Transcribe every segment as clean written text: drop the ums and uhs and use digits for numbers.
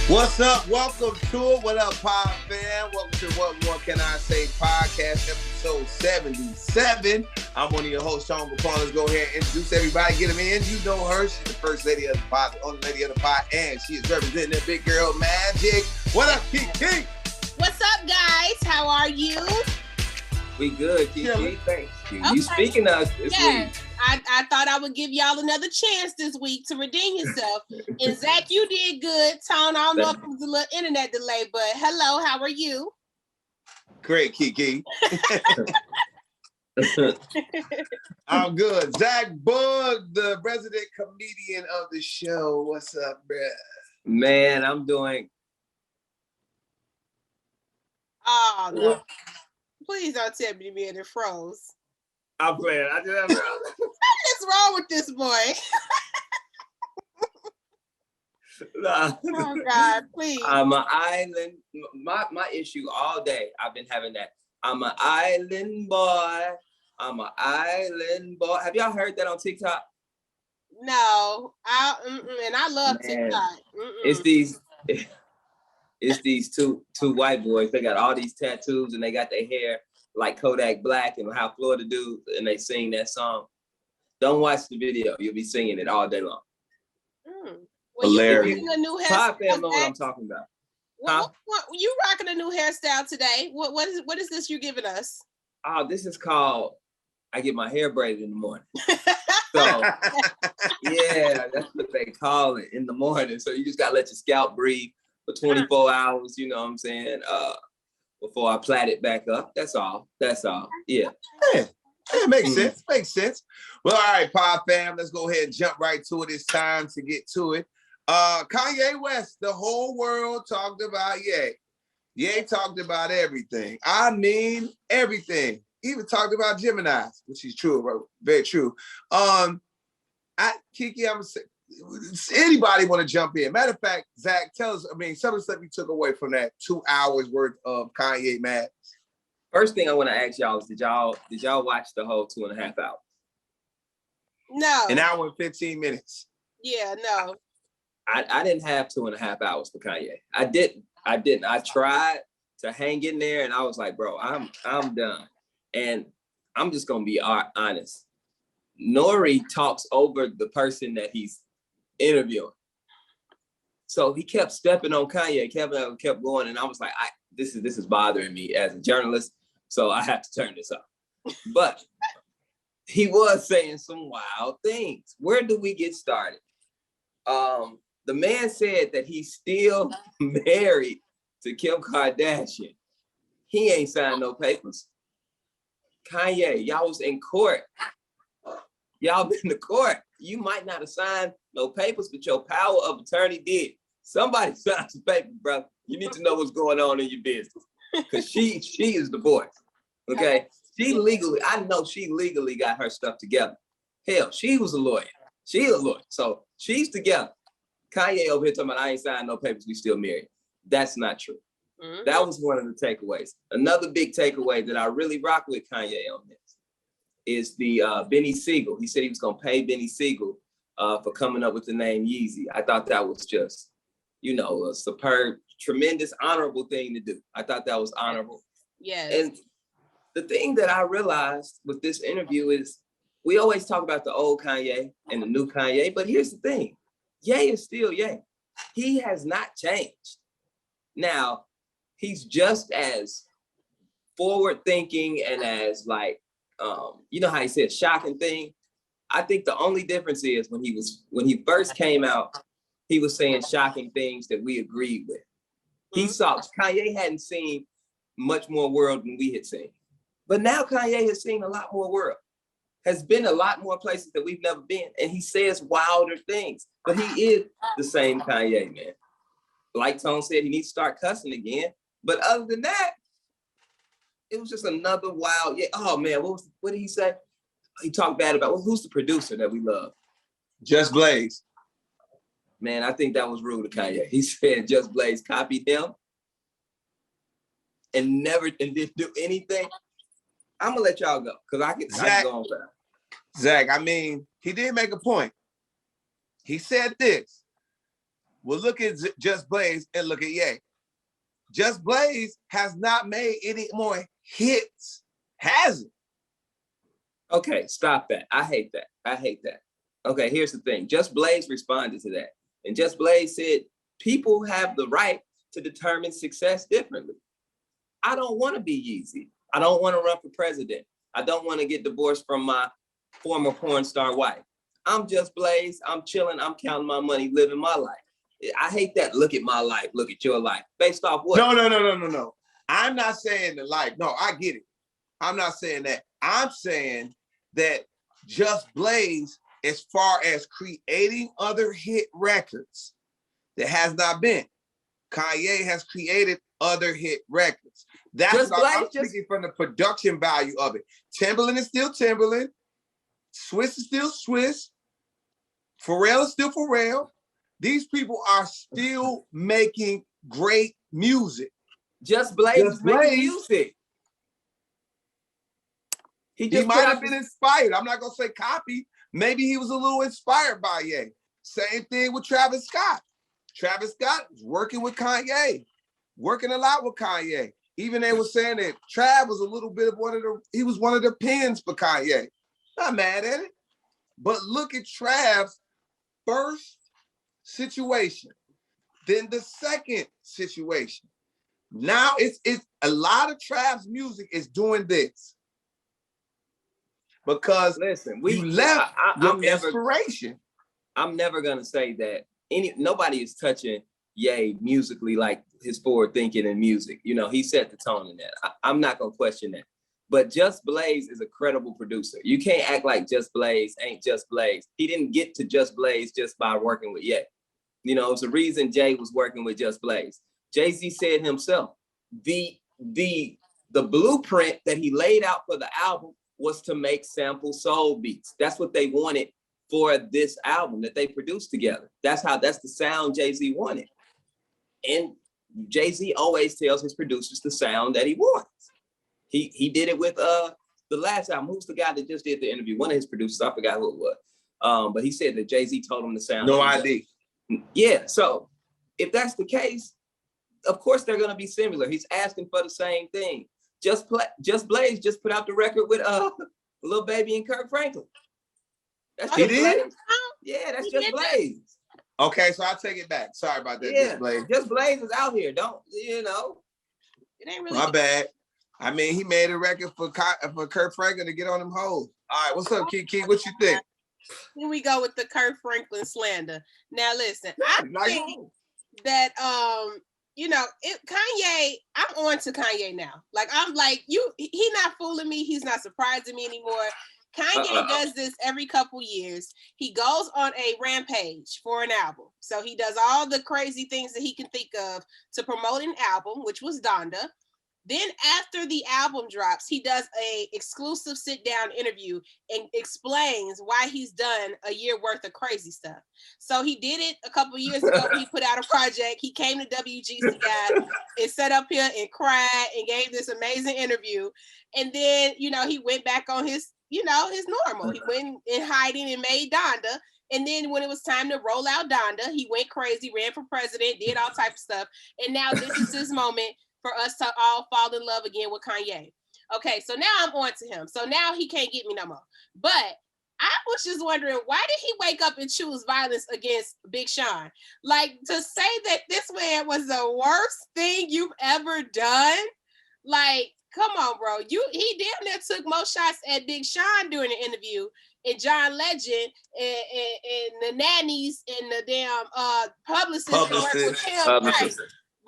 What's up? Welcome to it. What up, pod fam? Welcome to What More Can I Say podcast, episode 77. I'm one of your hosts, Sean Kapone. Let's go ahead and introduce everybody. Get them in. You know her. She's the first lady of the pod, the only lady of the pod, and she is representing that big girl magic. What up, Keke? What's up, guys? How are you? We good, Keke. Thanks you. Okay. You speaking to us this week. I thought I would give y'all another chance this week to redeem yourself. And Zach, you did good. Tone, I don't know if it was a little internet delay, but hello, how are you? Great, Keke. I'm good. Zach Boog, the resident comedian of the show. What's up, bruh? Man, I'm doing. Oh, no. Please don't tell me it froze. I'm playing. I just have What is wrong with this boy? Nah. Oh God, please. I'm an island. My issue all day, I've been having that. I'm an island boy. I'm an island boy. Have y'all heard that on TikTok? No. And I love TikTok. It's these two white boys. They got all these tattoos and they got their hair like Kodak Black and how Florida do, and they sing that song. Don't watch the video. You'll be singing it all day long. Well, hilarious. You a new Pop fam know what I'm talking about. What you rocking a new hairstyle today? What is this you're giving us? Oh, this is called I get my hair braided in the morning. So yeah, that's what they call it in the morning. So you just gotta let your scalp breathe for 24 hours, you know what I'm saying? Before I plait it back up. That's all. Yeah. It makes sense. Makes sense. Well, all right, pod fam, let's go ahead and jump right to it. It's time to get to it. Kanye West, the whole world talked about Ye. Ye talked about everything. I mean, everything. Even talked about Geminis, which is true, right? Very true. Keke, I'm gonna say, anybody want to jump in? Matter of fact, Zach, tell us, some of the stuff you took away from that 2 hours worth of Kanye Madness. First thing I want to ask y'all is, did y'all watch the whole 2.5 hours? No. An hour and 15 minutes. Yeah, no. I didn't have 2.5 hours for Kanye. I didn't. I tried to hang in there and I was like, bro, I'm done. And I'm just gonna be honest. Nori talks over the person that he's interviewing. So he kept stepping on Kanye, kept going, and I was like, this is bothering me as a journalist, so I have to turn this off. But he was saying some wild things. Where do we get started? The man said that he's still married to Kim Kardashian. He ain't signed no papers. Kanye, y'all was in court. Y'all been to court. You might not have signed no papers, but your power of attorney did. Somebody signed some papers, bro. You need to know what's going on in your business. Because she is divorced. Okay? I know she legally got her stuff together. Hell, she was a lawyer. She a lawyer. So she's together. Kanye over here talking about I ain't signed no papers, we still married. That's not true. Mm-hmm. That was one of the takeaways. Another big takeaway that I really rock with Kanye on this is the Benny Siegel. He said he was gonna pay Benny Siegel for coming up with the name Yeezy. I thought that was just, a superb, tremendous, honorable thing to do. I thought that was honorable. Yes. And the thing that I realized with this interview is we always talk about the old Kanye and the new Kanye, but here's the thing. Ye is still Ye. He has not changed. Now, he's just as forward thinking and as like, you know how he said shocking thing? I think the only difference is when he first came out, he was saying shocking things that we agreed with. Kanye hadn't seen much more world than we had seen. But now Kanye has seen a lot more world, has been a lot more places that we've never been. And he says wilder things, but he is the same Kanye, man. Like Tone said, he needs to start cussing again. But other than that, it was just another wild, oh man, what did he say? He talked bad about, who's the producer that we love? Just Blaze. Man, I think that was rude to Kanye. He said Just Blaze copied him and didn't do anything. I'm gonna let y'all go because I can go on fast. Zach, he did make a point. He said this. Well, look at Just Blaze and look at Ye. Just Blaze has not made any more hits, has it? Okay, stop that. I hate that. Okay, here's the thing. Just Blaze responded to that. And Just Blaze said, people have the right to determine success differently. I don't want to be Yeezy. I don't want to run for president. I don't want to get divorced from my former porn star wife. I'm Just Blaze. I'm chilling. I'm counting my money, living my life. I hate that. Look at my life. Look at your life. Based off what? No. I'm not saying the life. No, I get it. I'm not saying that. I'm saying that Just Blaze, as far as creating other hit records, there has not been. Kanye has created other hit records. That's what I'm speaking from the production value of it. Timberland is still Timberland. Swiss is still Swiss. Pharrell is still Pharrell. These people are still making great music. Just Blaze is making music. He might have been inspired. I'm not going to say copy. Maybe he was a little inspired by Ye. Same thing with Travis Scott. Travis Scott was working with Kanye, working a lot with Kanye. Even they were saying that Trav was a little bit of one of the pins for Kanye. Not mad at it. But look at Trav's first situation, then the second situation. Now it's a lot of Trav's music is doing this. Because listen, you left your inspiration. I'm never gonna say that nobody is touching Ye musically like his forward thinking in music. You know, he set the tone in that. I'm not gonna question that. But Just Blaze is a credible producer. You can't act like Just Blaze ain't Just Blaze. He didn't get to Just Blaze just by working with Ye. You know, it's a reason Jay was working with Just Blaze. Jay-Z said himself, the blueprint that he laid out for the album was to make sample soul beats. That's what they wanted for this album that they produced together. That's the sound Jay-Z wanted. And Jay-Z always tells his producers the sound that he wants. He did it with the last album. Who's the guy that just did the interview? One of his producers, I forgot who it was. But he said that Jay-Z told him the sound. No idea. Yeah, so if that's the case, of course they're gonna be similar. He's asking for the same thing. Just Blaze just put out the record with Lil Baby and Kirk Franklin. That's he did? Blaze. Yeah, that's Just Blaze. Okay, so I'll take it back. Sorry about that. Yeah, Just Blaze is out here. Don't you know? It ain't really my bad. I mean, he made a record for Kirk Franklin to get on them hoes. All right, what's up, Keke? What you think? Here we go with the Kirk Franklin slander. Now listen, I think that Kanye, I'm on to Kanye now. Like I'm like, he not fooling me, he's not surprising me anymore. Kanye does this every couple years. He goes on a rampage for an album. So he does all the crazy things that he can think of to promote an album, which was Donda. Then after the album drops, he does a exclusive sit-down interview and explains why he's done a year worth of crazy stuff. So he did it a couple years ago. He put out a project. He came to WGC guy and sat up here and cried and gave this amazing interview. And then, he went back on his normal. He went in hiding and made Donda. And then when it was time to roll out Donda, he went crazy, ran for president, did all type of stuff. And now this is his moment for us to all fall in love again with Kanye. Okay, so now I'm on to him. So now he can't get me no more. But I was just wondering, why did he wake up and choose violence against Big Sean? Like, to say that this man was the worst thing you've ever done? Like, come on, bro. He damn near took more shots at Big Sean during the interview, and John Legend and the nannies and the damn publicists that work with him, right?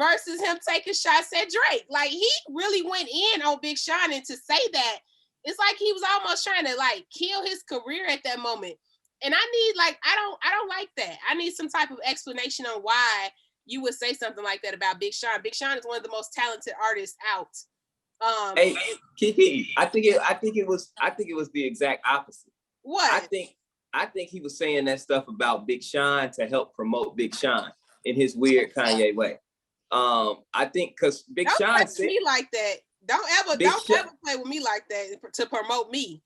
Versus him taking shots at Drake. Like, he really went in on Big Sean, and to say that, it's like he was almost trying to like kill his career at that moment. And I need I don't like that. I need some type of explanation on why you would say something like that about Big Sean. Big Sean is one of the most talented artists out. Hey, Keke, I think it was the exact opposite. What? I think he was saying that stuff about Big Sean to help promote Big Sean in his weird Kanye way. I think because Big Sean said me like that. Don't ever play with me like that to promote me.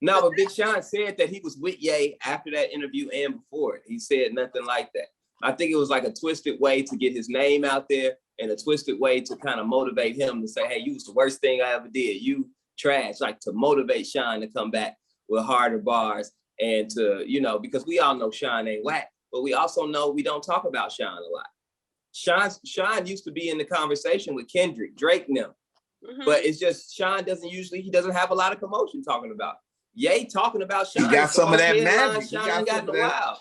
No, but Big Sean said that he was with Ye after that interview and before it. He said nothing like that. I think it was like a twisted way to get his name out there and a twisted way to kind of motivate him to say, hey, you was the worst thing I ever did. You trash, like to motivate Sean to come back with harder bars and to, you know, because we all know Sean ain't whack, but we also know we don't talk about Sean a lot. Sean used to be in the conversation with Kendrick, Drake and them, but it's just Sean he doesn't have a lot of commotion talking about. Ye talking about Sean. He got some of that magic. Sean got the wild.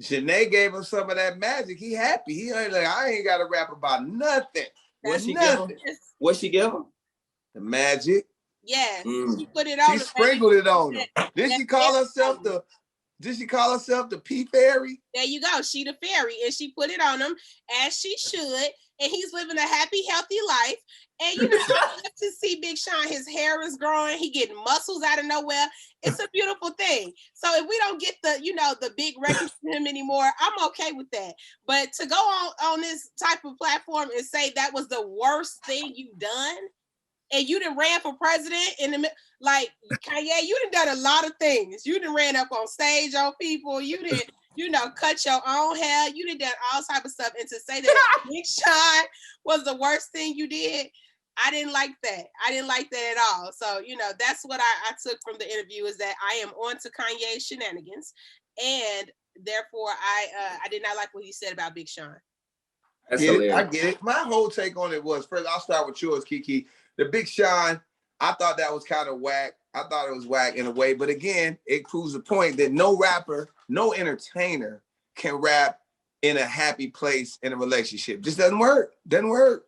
Janae gave him some of that magic. He happy. He ain't like, I ain't got to rap about nothing. What she give him? What she give him? The magic. Yeah, she put it on. She sprinkled it on him. Did she call herself the P Fairy? There you go. She the fairy, and she put it on him as she should. And he's living a happy, healthy life. And you know, I love to see Big Sean. His hair is growing. He getting muscles out of nowhere. It's a beautiful thing. So if we don't get the big records from him anymore, I'm okay with that. But to go on this type of platform and say that was the worst thing you've done, and you done ran for president like Kanye, you done a lot of things. You done ran up on stage on people. You did. Cut your own hair. You done all type of stuff. And to say that Big Sean was the worst thing you did, I didn't like that. I didn't like that at all. So, that's what I took from the interview, is that I am on to Kanye's shenanigans. And therefore, I did not like what he said about Big Sean. I get it. My whole take on it was, first, I'll start with yours, Keke. The Big Sean, I thought that was kind of whack. I thought it was whack in a way. But again, it proves the point that no rapper, no entertainer can rap in a happy place in a relationship. Just doesn't work. Doesn't work.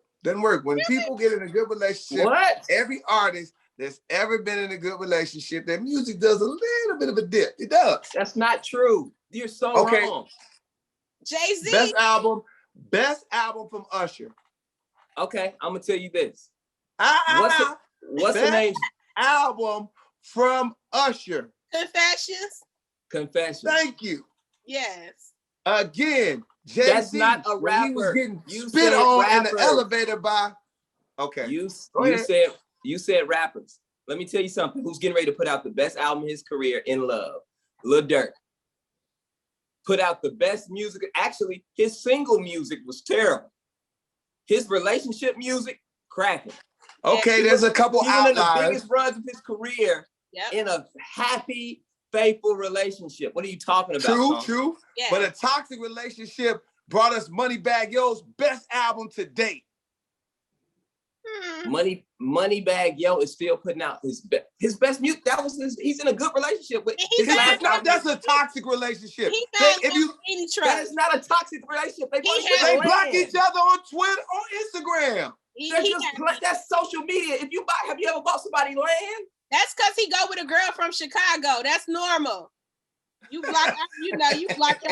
When people get in a good relationship, every artist that's ever been in a good relationship, their music does a little bit of a dip. It does. That's not true. You're so wrong. Jay-Z. Best album from Usher. Okay, I'm gonna tell you this. What's the name? Album from Usher. Confessions. Thank you. Yes. Again, Jay-Z. That's not a rapper. He was getting spit on rapper in the elevator by. Okay. You said rappers. Let me tell you something. Who's getting ready to put out the best album of his career? In Love. Lil Durk. Put out the best music. Actually, his single music was terrible. His relationship music, cracking. Okay, there's a couple outliers. One of the biggest runs of his career in a happy, faithful relationship. What are you talking about? True. Yeah. But a toxic relationship brought us Moneybagg Yo's best album to date. Moneybagg Yo is still putting out his best music. He's in a good relationship with his last album. That's a toxic relationship. That is not a toxic relationship. They block each other on Twitter, on Instagram. That's social media. Have you ever bought somebody land? That's because he go with a girl from Chicago. That's normal. You block your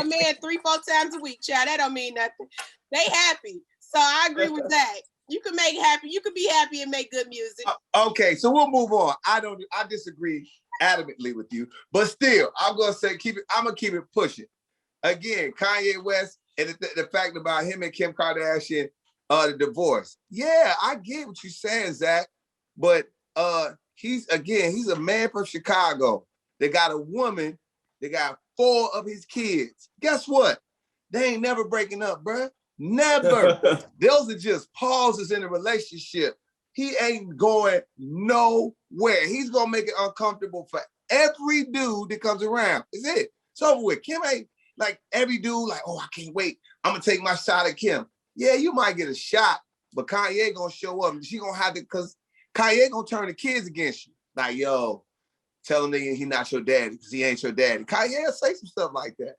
man 3-4 times a week, child. That don't mean nothing. They happy. So I agree with that. You can be happy and make good music. Okay, so we'll move on. I disagree adamantly with you, but still, I'm gonna say I'm gonna keep it pushing. Again, Kanye West and the fact about him and Kim Kardashian, the divorce. Yeah, I get what you're saying, Zach, but he's a man from Chicago. They got a woman. They got 4 of his kids. Guess what? They ain't never breaking up, bruh. Never. Those are just pauses in a relationship. He ain't going nowhere. He's gonna make it uncomfortable for every dude that comes around. Is it? It's over with. Kim ain't like every dude, like, oh, I can't wait. I'm gonna take my shot at Kim. Yeah, you might get a shot, but Kanye gonna show up. She gonna have to, because Kanye gonna turn the kids against you. Like, yo, tell him that he not your daddy because he ain't your daddy. Kanye will say some stuff like that.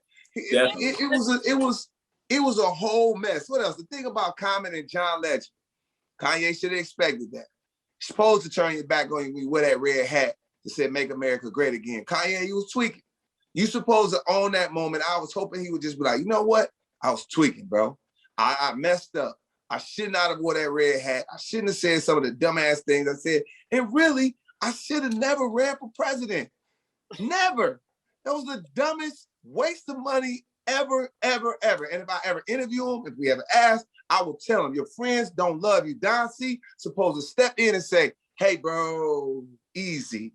It was a whole mess. What else? The thing about Common and John Legend, Kanye should have expected that. You're supposed to turn your back on you when you wear that red hat that said "Make America Great Again." Kanye, you was tweaking. You supposed to own that moment. I was hoping he would just be like, you know what? I was tweaking, bro. I messed up. I should not have wore that red hat. I shouldn't have said some of the dumbass things I said. And really, I should have never ran for president. Never. That was the dumbest waste of money ever, ever, ever. And if I ever interview him, if we ever ask, I will tell him, your friends don't love you. Don C supposed to step in and say, hey, bro, easy.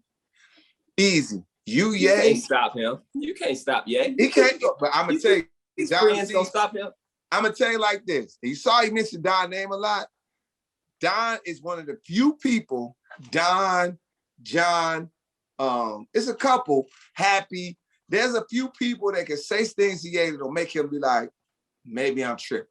You can't stop him. You can't stop Ye. He can't, but I'm going to tell you, His friends gonna stop him. I'm gonna tell you like this. You saw he mentioned Don's name a lot. Don is one of the few people, Don, John, it's a couple, Happy. There's a few people that can say things to Ye that'll make him be like, maybe I'm tripping.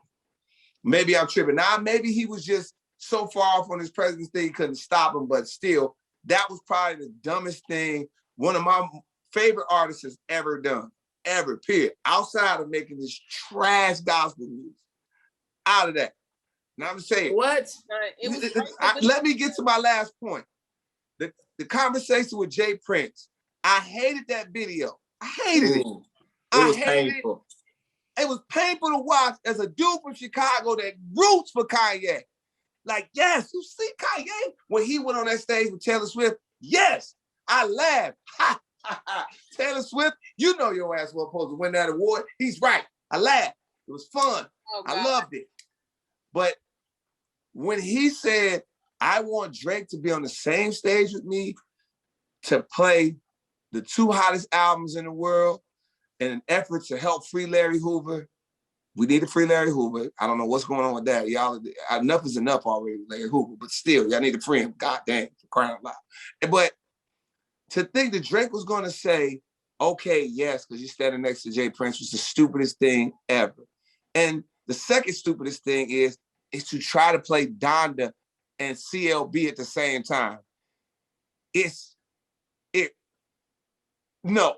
Maybe I'm tripping. Now, maybe he was just so far off on his presidency, he couldn't stop him, but still, that was probably the dumbest thing one of my favorite artists has ever done, ever, period. Outside of making this trash gospel music. Out of that. Now I'm saying, what? Let me get to my last point. The conversation with Jay Prince. I hated that video. I hated it. It was painful. It was painful to watch as a dude from Chicago that roots for Kanye. Like, yes, you see Kanye when he went on that stage with Taylor Swift. Yes, I laughed. Ha, ha, ha. Taylor Swift, you know your ass was supposed to win that award. He's right. I laughed. It was fun. I loved it. But when he said, I want Drake to be on the same stage with me to play the two hottest albums in the world in an effort to help free Larry Hoover. We need to free Larry Hoover. I don't know what's going on with that. Y'all, enough is enough already with Larry Hoover, but still, y'all need to free him. God damn, for crying out loud. But to think that Drake was going to say, okay, yes, because you're standing next to Jay Prince was the stupidest thing ever. And the second stupidest thing is to try to play Donda and CLB at the same time. No.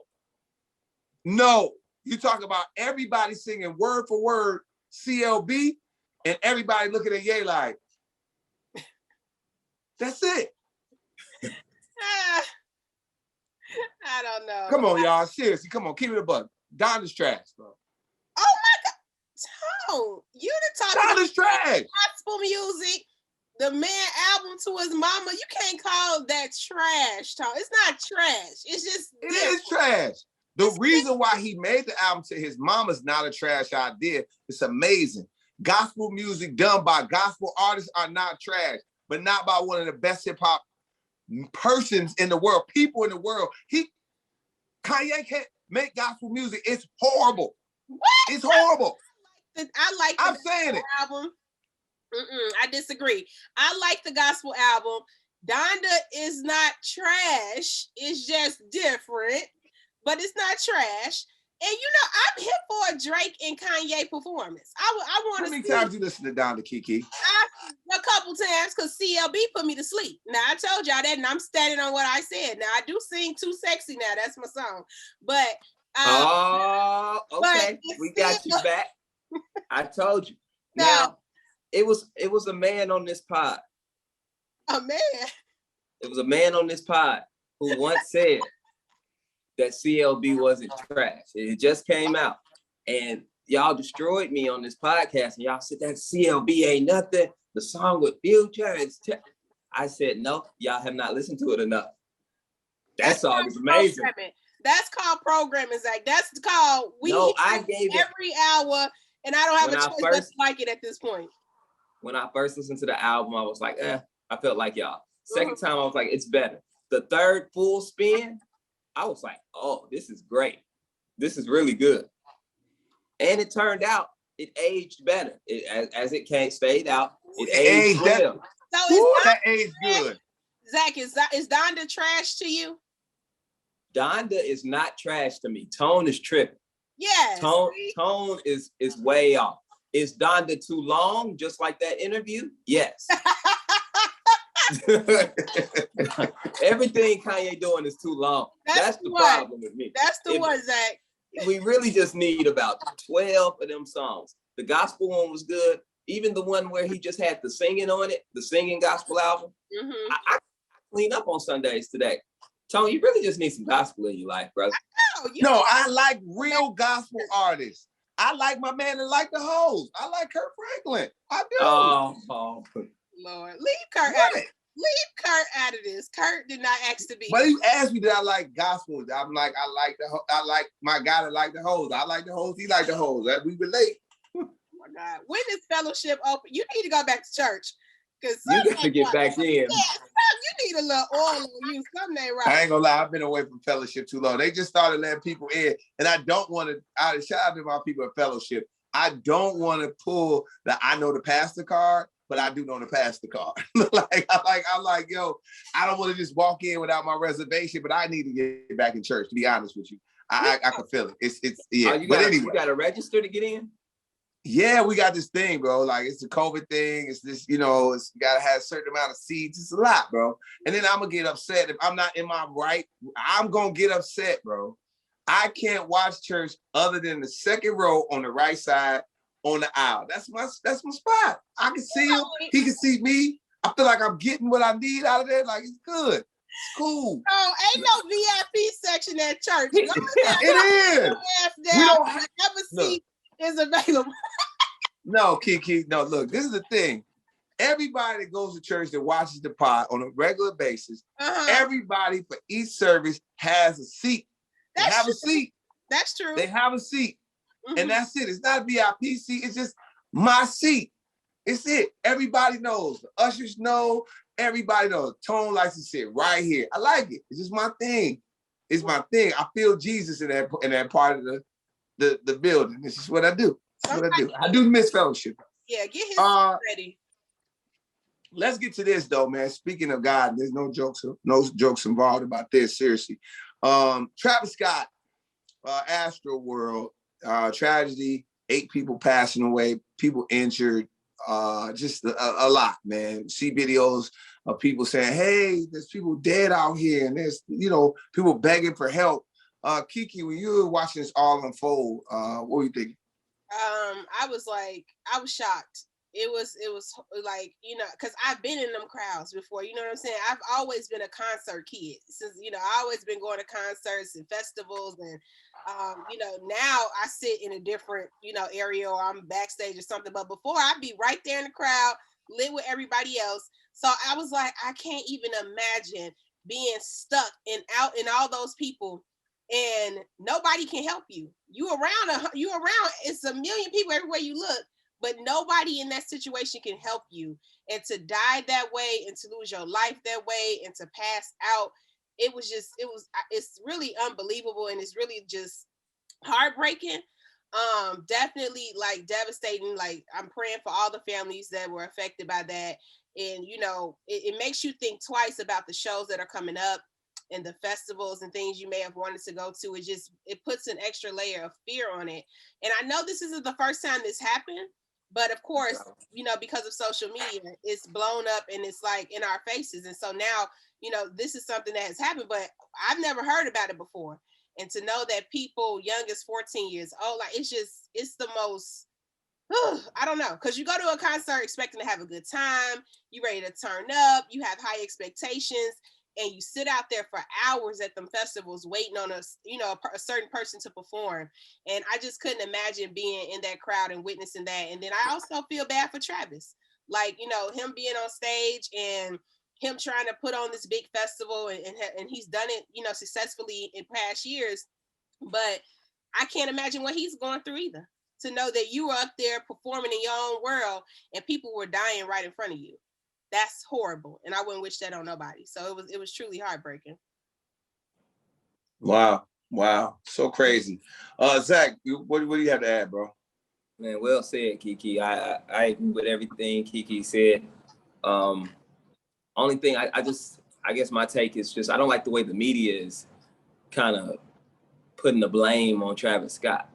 You talk about everybody singing word for word CLB and everybody looking at Ye like, that's it. I don't know. Come on, y'all. Seriously, come on. Keep it a buck. Donda's trash, bro. Oh my God. Tone, you done talk about Donda's trash. gospel music. The man album to his mama. You can't call that trash, Tone. It's not trash. It's just It is trash. The reason why he made the album to his mama is not a trash idea. It's amazing. Gospel music done by gospel artists are not trash, but not by one of the best hip hop persons in the world, people in the world. Kanye can't make gospel music. It's horrible. What? It's horrible. I'm saying it. Album. I disagree. I like the gospel album. Donda is not trash. It's just different, but it's not trash. And you know, I'm here for a Drake and Kanye performance. I want to see. How many times you listen to Donda, Keke? A couple times, because CLB put me to sleep. Now, I told y'all that, and I'm standing on what I said. Now, I do sing Too Sexy now. That's my song. But okay. We got you back. I told you. Now, it was a man on this pod. A man? It was a man on this pod who once said that CLB wasn't trash. It just came out. And y'all destroyed me on this podcast. And y'all said that CLB ain't nothing. The song with Future is I said, no, y'all have not listened to it enough. That song is amazing. That's called programming, Zach. That's called I gave it every hour, and I don't have a choice but to like it at this point. When I first listened to the album, I was like, I felt like y'all. Second time, I was like, it's better. The third full spin, I was like, oh, this is great. This is really good. And it turned out it aged better. As it stayed out, it aged well. So that aged good. Zach, is Donda trash to you? Donda is not trash to me. Tone is tripping. Yes. Tone is way off. Is Donda too long, just like that interview? Yes. Everything Kanye doing is too long. That's the problem with me. That's the one, Zach. We really just need about 12 of them songs. The gospel one was good. Even the one where he just had the singing on it, the singing gospel album. Mm-hmm. I clean up on Sundays today. Tony, you really just need some gospel in your life, brother. I like real gospel artists. I like my man that like the hoes. I like Kurt Franklin. I do. Oh. Lord, leave Kurt out of it. Leave Kurt out of this. Kurt did not ask to be. But you asked me that I like gospel. I'm like, I like my guy that like the hoes. I like the hoes. He like the hoes. That we relate. Oh my God. When is fellowship open? You need to go back to church. You got to get back in. Yeah, you need a little oil on you. Something ain't right. I ain't gonna lie, I've been away from fellowship too long. They just started letting people in, and I don't want to. Shout out to my people at fellowship. I don't want to pull the I know the pastor card, but I do know the pastor card. I'm like, yo, I don't want to just walk in without my reservation, but I need to get back in church. To be honest with you, I can feel it. It's yeah. You but gotta, anyway, you got to register to get in. Yeah, we got this thing, bro. Like it's a COVID thing. It's this, you got to have a certain amount of seats. It's a lot, bro. And then I'm gonna get upset if I'm not in my right. I'm gonna get upset, bro. I can't watch church other than the second row on the right side on the aisle. That's my spot. I can see him. He can see me. I feel like I'm getting what I need out of there. Like it's good. It's cool. Oh, ain't no VIP section at church. It is. We don't have a seat is available. No, Keke. No, look, this is the thing. Everybody that goes to church that watches the pod on a regular basis, everybody for each service has a seat. They have a seat. That's true. They have a seat. And that's it. It's not a VIP seat. It's just my seat. It's it. Everybody knows. The ushers know. Everybody knows. Tone likes to sit right here. I like it. It's just my thing. It's my thing. I feel Jesus in that part of the building. This is what I do. That's what I do. I do miss fellowship. Yeah, get his ready. Let's get to this though, man. Speaking of God, there's no jokes involved about this. Seriously. Travis Scott, Astroworld, tragedy, 8 people passing away, people injured, just a lot, man. See videos of people saying, hey, there's people dead out here, and there's, people begging for help. Keke, when you were watching this all unfold, what were you thinking? I was shocked. It was like, because I've been in them crowds before, you know what I'm saying? I've always been a concert kid since, I always been going to concerts and festivals and, now I sit in a different, area or I'm backstage or something, but before I'd be right there in the crowd, live with everybody else. So I was like, I can't even imagine being stuck out in all those people and nobody can help you. You around, it's a million people everywhere you look. But nobody in that situation can help you. And to die that way and to lose your life that way and to pass out, it's really unbelievable. And it's really just heartbreaking. Definitely like devastating. Like I'm praying for all the families that were affected by that. And, it makes you think twice about the shows that are coming up and the festivals and things you may have wanted to go to. It puts an extra layer of fear on it. And I know this isn't the first time this happened. But of course, because of social media, it's blown up and it's like in our faces. And so now, this is something that has happened, but I've never heard about it before. And to know that people young as 14 years old, like it's the most, I don't know. Because you go to a concert expecting to have a good time. You're ready to turn up. You have high expectations. And you sit out there for hours at them festivals waiting on a certain person to perform. And I just couldn't imagine being in that crowd and witnessing that. And then I also feel bad for Travis. Like, him being on stage and him trying to put on this big festival and he's done it, successfully in past years. But I can't imagine what he's going through either. To know that you were up there performing in your own world and people were dying right in front of you. That's horrible, and I wouldn't wish that on nobody. So it was truly heartbreaking. Wow, so crazy. Zach, what do you have to add, bro? Man, well said, Keke. I agree with everything Keke said. Only thing I guess my take is just I don't like the way the media is kind of putting the blame on Travis Scott.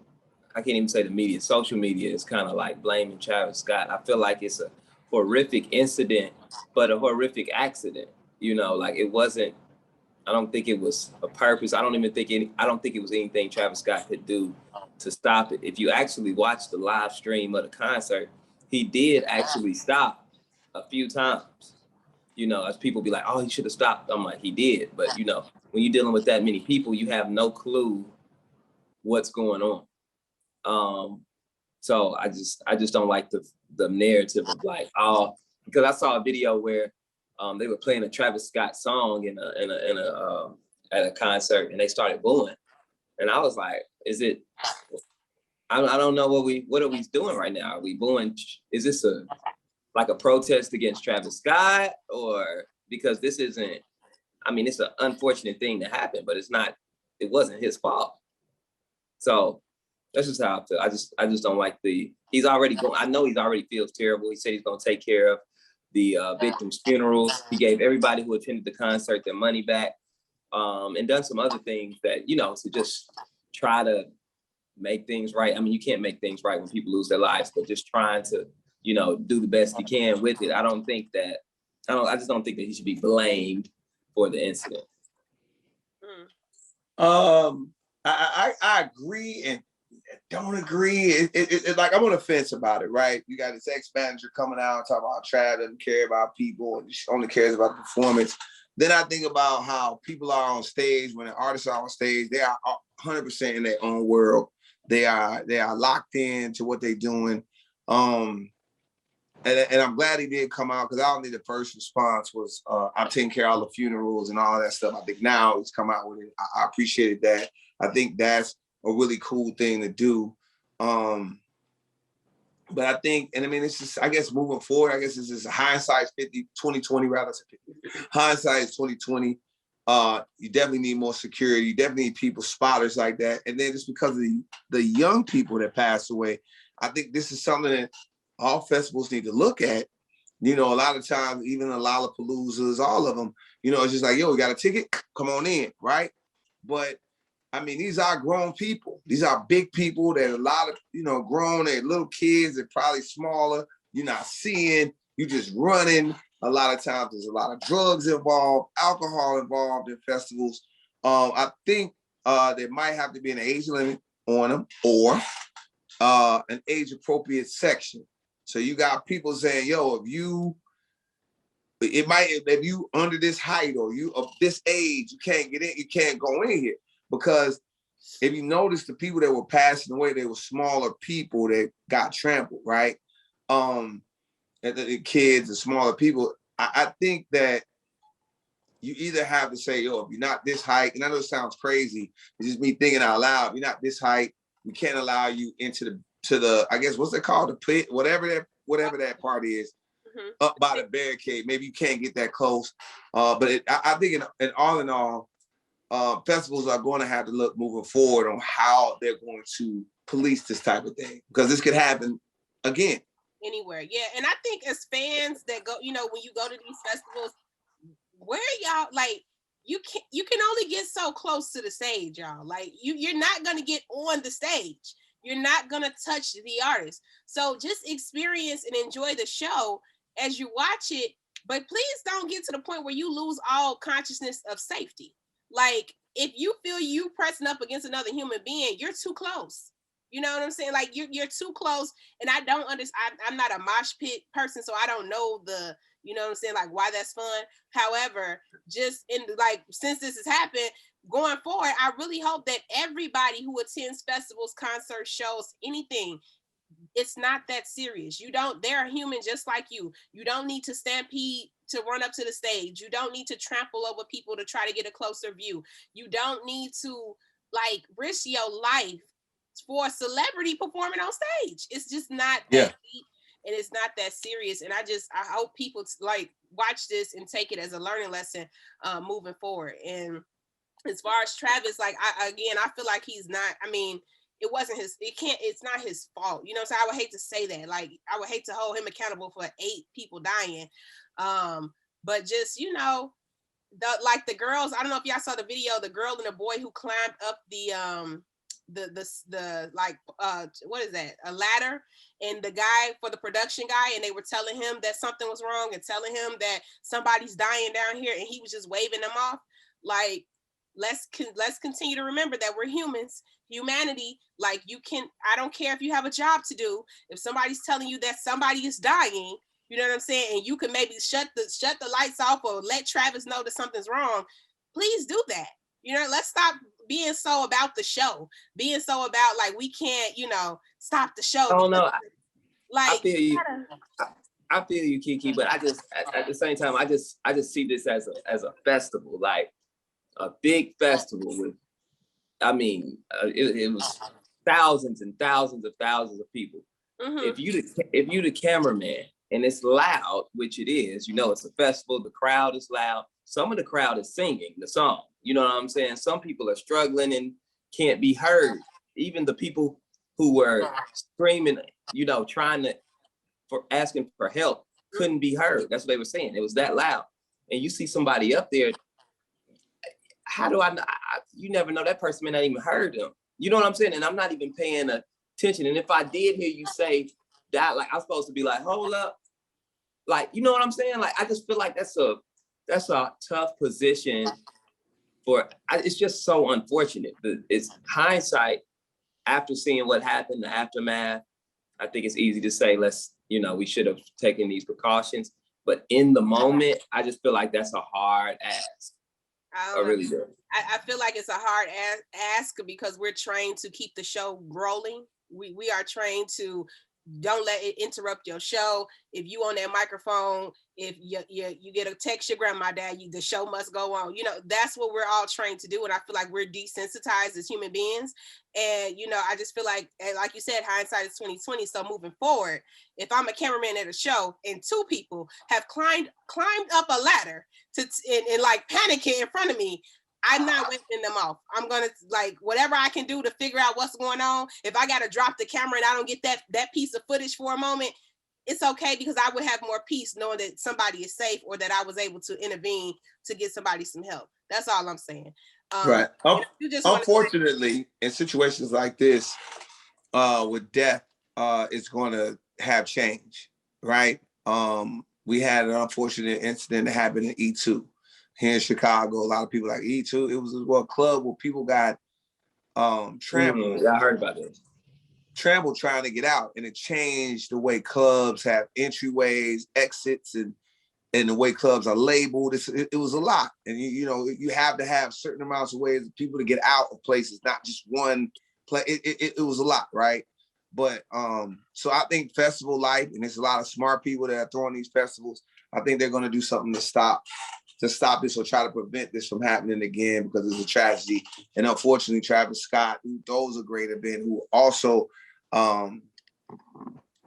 I can't even say the media. Social media is kind of like blaming Travis Scott. I feel like it's a horrific incident, but a horrific accident. Like it wasn't. I don't think it was a purpose. I don't think it was anything Travis Scott could do to stop it. If you actually watch the live stream of the concert, he did actually stop a few times. As people be like, "Oh, he should have stopped." I'm like, he did, but when you're dealing with that many people, you have no clue what's going on. So I just don't like the narrative of like, because I saw a video where they were playing a Travis Scott song at a concert and they started booing, and I was like, is it? I don't know what are we doing right now? Are we booing? Is this a protest against Travis Scott, or because this isn't, I mean, it's an unfortunate thing to happen, but it wasn't his fault. So that's just how I feel. I just don't like he's already going, I know he's already feels terrible. He said he's going to take care of the victims' funerals. He gave everybody who attended the concert their money back, and done some other things that, to just try to make things right. I mean, you can't make things right when people lose their lives, but just trying to, do the best he can with it. I just don't think that he should be blamed for the incident. I agree and don't agree. It's like I'm on the fence about it, right? You got this ex-manager coming out and talking about Trav doesn't care about people and only cares about the performance. Then I think about how people are on stage. When an artist are on stage, they are 100% in their own world. They are locked in to what they're doing. And I'm glad he did come out, because I don't think the first response was, I'm taking care of all the funerals and all that stuff. I think now he's come out with it. I appreciated that. I think that's a really cool thing to do. But I think, and I mean, it's just, I guess moving forward, I guess this is hindsight 2020 rather. Hindsight is 2020. You definitely need more security. You definitely need people, spotters like that. And then just because of the young people that passed away, I think this is something that all festivals need to look at. A lot of times, even the Lollapaloozas, all of them, it's just like, yo, we got a ticket, come on in, right? But I mean, these are grown people. These are big people that a lot of, grown, they're little kids, they're probably smaller. You're not seeing, you're just running. A lot of times there's a lot of drugs involved, alcohol involved in festivals. I think there might have to be an age limit on them, or an age appropriate section. So you got people saying, yo, if you under this height or you of this age, you can't get in, you can't go in here. Because if you notice, the people that were passing away, they were smaller people that got trampled, right? And the kids and smaller people. I think that you either have to say, yo, if you're not this height, and I know it sounds crazy, it's just me thinking out loud, if you're not this height, we can't allow you into the I guess, what's it called? The pit, whatever that part is, up by the barricade. Maybe you can't get that close. But I think in all, festivals are going to have to look moving forward on how they're going to police this type of thing, because this could happen again. Anywhere, yeah. And I think as fans that go, when you go to these festivals, where y'all, like, you can only get so close to the stage, y'all. Like, you're not gonna get on the stage. You're not gonna touch the artist. So just experience and enjoy the show as you watch it. But please don't get to the point where you lose all consciousness of safety. Like, if you feel you pressing up against another human being, you're too close. You know what I'm saying? Like, you're too close. And I don't understand. I'm not a mosh pit person, so I don't know like why that's fun. However, just since this has happened, going forward, I really hope that everybody who attends festivals, concerts, shows, anything, it's not that serious. They're human just like you. You don't need to stampede to run up to the stage. You don't need to trample over people to try to get a closer view. You don't need to risk your life for a celebrity performing on stage. It's just not that deep, and it's not that serious. And I hope people watch this and take it as a learning lesson moving forward. And as far as Travis, I feel like he's not, I mean, it's not his fault. So I would hate to say that. I would hate to hold him accountable for 8 people dying. But just, the girls, I don't know if y'all saw the video, the girl and the boy who climbed up what is that, a ladder, and the guy for the production guy, and they were telling him that something was wrong and telling him that somebody's dying down here, and he was just waving them off. Let's continue to remember that we're humans. Humanity, I don't care if you have a job to do, if somebody's telling you that somebody is dying, you know what I'm saying, and you can maybe shut the lights off or let Travis know that something's wrong, please do that. Let's stop being so about the show, being so about we can't, stop the show. Oh no, I feel you. I feel you, Keke, but I just at the same time, I just see this as a festival, like a big festival with, I mean, it was thousands and thousands of people. Mm-hmm. If you the cameraman and it's loud, which it is, you know, it's a festival, the crowd is loud. Some of the crowd is singing the song, you know what I'm saying? Some people are struggling and can't be heard. Even the people who were screaming, you know, asking for help couldn't be heard. That's what they were saying. It was that loud. And you see somebody up there, how do I know? You never know, that person may not even heard them. You know what I'm saying? And I'm not even paying attention. And if I did hear you say that, like, I'm supposed to be like, hold up. Like, you know what I'm saying? Like, I just feel like that's a tough position it's just so unfortunate. It's hindsight after seeing what happened, the aftermath. I think it's easy to say, we should have taken these precautions. But in the moment, I just feel like that's a hard ask. I really do. I feel like it's a hard ask because we're trained to keep the show rolling. We are trained to don't let it interrupt your show. If you on that microphone, if you get a text your grandma, dad, the show must go on. You know, that's what we're all trained to do. And I feel like we're desensitized as human beings. And, you know, I just feel like you said, hindsight is 2020. So moving forward, if I'm a cameraman at a show and two people have climbed up a ladder and like panicking in front of me, I'm not waving them off. I'm gonna whatever I can do to figure out what's going on. If I gotta drop the camera and I don't get that piece of footage for a moment, it's okay, because I would have more peace knowing that somebody is safe or that I was able to intervene to get somebody some help. That's all I'm saying. Right. Unfortunately, in situations like this, with death, it's going to have change, right? We had an unfortunate incident that happened in E2 here in Chicago. A lot of people like E2. It was a club where people got trampled. I heard about this. Trampled trying to get out, and it changed the way clubs have entryways, exits, and the way clubs are labeled. It was a lot, and you have to have certain amounts of ways for people to get out of places, not just one place. It was a lot, right? But so I think festival life, and there's a lot of smart people that are throwing these festivals. I think they're going to do something to stop this or try to prevent this from happening again, because it's a tragedy. And unfortunately, Travis Scott, who throws a great event, who also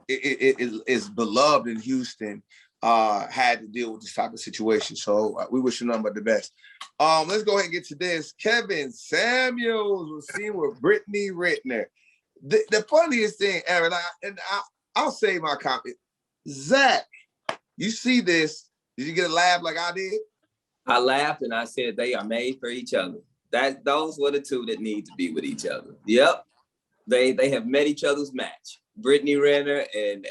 is beloved in Houston, had to deal with this type of situation. So we wish you nothing but the best. Let's go ahead and get to this. Kevin Samuels was seen with Brittany Renner. The funniest thing, Aaron, I'll say my comment. Zach, you see this? Did you get a laugh like I did? I laughed and I said they are made for each other. Those were the two that need to be with each other. Yep. They have met each other's match. Brittany Renner and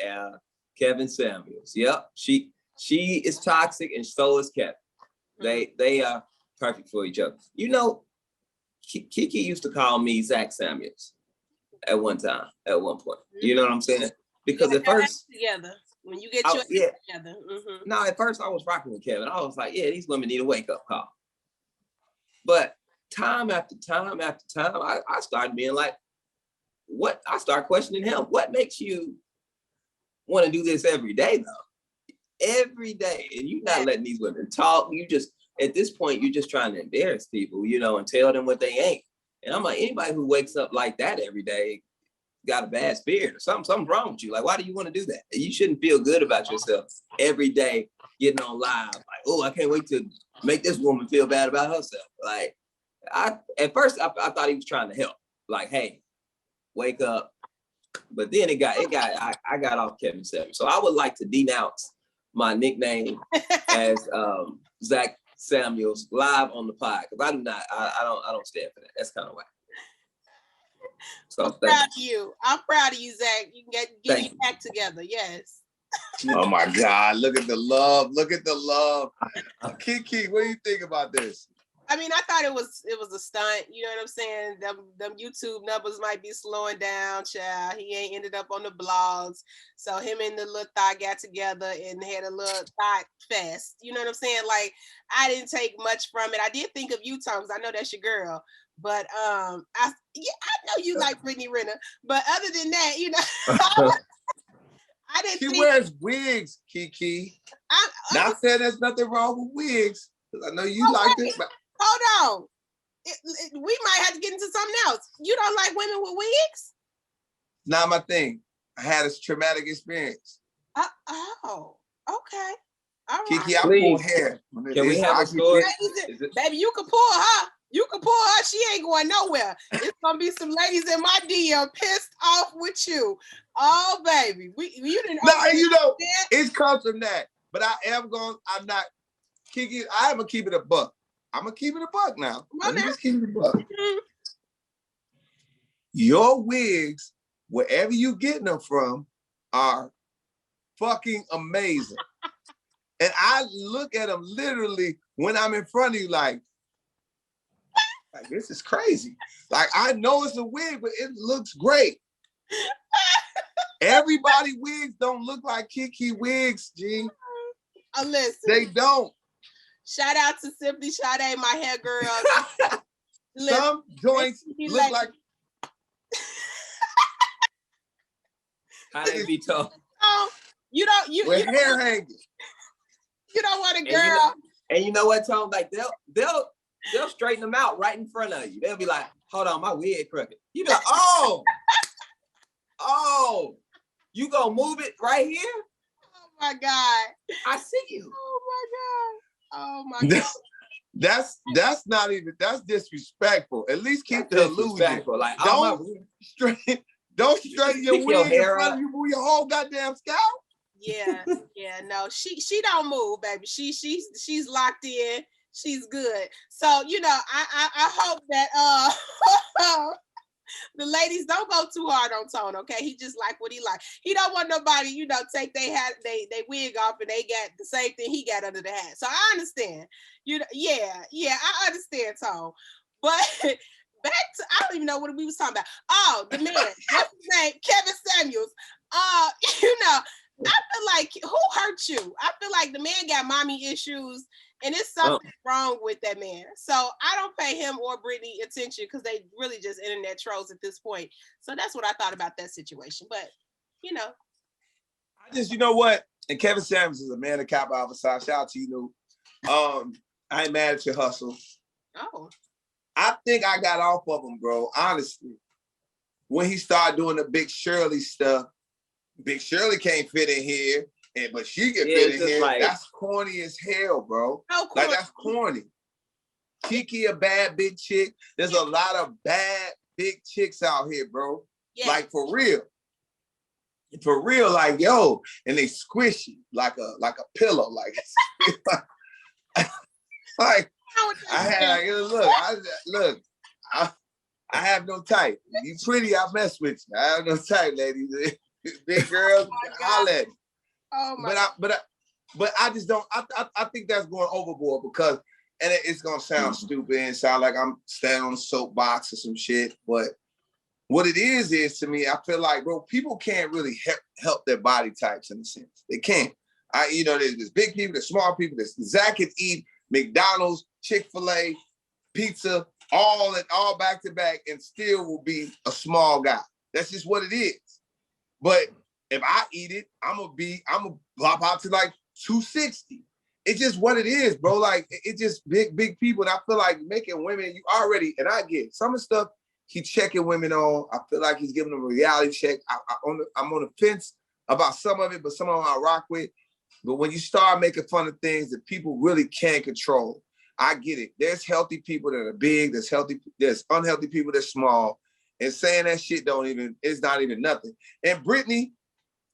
Kevin Samuels. Yep. She is toxic and so is Kevin. They are perfect for each other. You know, Keke used to call me Zach Samuels at one point. You know what I'm saying? Because at first together. When you get your together. Mm-hmm. No, at first I was rocking with Kevin. I was like, yeah, these women need a wake-up call. But time after time after time, I started being like, I start questioning him. What makes you want to do this every day, though? Every day. And you're not letting these women talk. You just, at this point, you're just trying to embarrass people, and tell them what they ain't. And I'm like, anybody who wakes up like that every day got a bad spirit or something's wrong with you. Like, why do you want to do that? You shouldn't feel good about yourself every day getting on live. Like, oh, I can't wait to make this woman feel bad about herself. Like, at first I thought he was trying to help. Like, hey, wake up. But then I got off Kevin Samuels. So I would like to denounce my nickname as Zach Samuels live on the pod, because I don't stand for that. That's kind of whack. So I'm proud of you. I'm proud of you, Zach. You can get your act together. Yes. Oh my God! Look at the love. Look at the love. Keke, what do you think about this? I mean, I thought it was a stunt. You know what I'm saying? Them YouTube numbers might be slowing down, child. He ain't ended up on the blogs. So him and the little thot got together and had a little thot fest. You know what I'm saying? Like, I didn't take much from it. I did think of you, Tom, because I know that's your girl. But I know you like Brittany Renner. But other than that, I didn't. She wears wigs, Keke. Not saying there's nothing wrong with wigs. I know you like it. But hold on. We might have to get into something else. You don't like women with wigs? Not my thing. I had a traumatic experience. Oh, okay. All right. Keke, I pull hair. Can we have a story? Baby, you can pull her. You can pull her. She ain't going nowhere. It's gonna be some ladies in my DM pissed off with you. Oh, baby, you didn't. No, you know, it's comes from that. But I'm not, Keke, I'm gonna keep it a buck. I'm gonna keep it a buck now. Let me just keep it a buck. Mm-hmm. Your wigs, wherever you getting them from, are fucking amazing. And I look at them literally when I'm in front of you like this is crazy. Like, I know it's a wig, but it looks great. Everybody wigs don't look like Keke wigs, G. Listen. They don't. Shout out to Simply Sade, my hair girl. Some joints look like. How they be told? You don't. With hair hanging. You don't want a girl. And you know what, Tom? Like they'll straighten them out right in front of you. They'll be like, "Hold on, my wig crooked." You be like, "Oh, you gonna move it right here?" Oh my God! I see you. Oh my God! That's not even. That's disrespectful. At least keep the illusion. Like, don't straighten your wig in front of you. Move your whole goddamn scalp. Yeah, no, she don't move, baby. She's locked in. She's good. So, you know, I hope that the ladies don't go too hard on Tone, okay? He just like what he like. He don't want nobody, you know, take they wig off and they got the same thing he got under the hat. So I understand. You know, yeah, I understand, Tone. But back to, I don't even know what we was talking about. Oh, the man, what's his name? Kevin Samuels. You know, I feel like, who hurt you? I feel like the man got mommy issues, and it's something wrong with that man. So I don't pay him or Brittany attention because they really just internet trolls at this point. So that's what I thought about that situation. But, you know. You know what? And Kevin Samuels is a man of Kappa Alpha Psi. Shout out to you, Lou. I ain't mad at your hustle. Oh. I think I got off of him, bro. Honestly. When he started doing the Big Shirley stuff, Big Shirley can't fit in here, but she can fit in here. Like, that's corny as hell, bro. Like, that's corny. Keke, a bad big chick. There's a lot of bad big chicks out here, bro. Yeah. Like, for real. For real, like, yo, and they squishy like a pillow, like I had I have no type. You pretty, I mess with you. I have no type, ladies. Big girls, holla at me. Oh my! But I just don't. I think that's going overboard because, and it's gonna sound stupid and sound like I'm standing on a soapbox or some shit. But what it is to me, I feel like, bro, people can't really help their body types in a sense. They can't. There's big people, there's small people. Zach can eat McDonald's, Chick-fil-A, pizza, all back to back, and still will be a small guy. That's just what it is. But if I eat it, I'm gonna pop out to like 260. It's just what it is, bro. Like, it's just big people. And I feel like making women, you already, and I get some of the stuff he's checking women on. I feel like he's giving them a reality check. I'm on the fence about some of it, but some of them I rock with. But when you start making fun of things that people really can't control, I get it. There's healthy people that are big. There's unhealthy people that's small. And saying that shit it's not even nothing. And Brittany,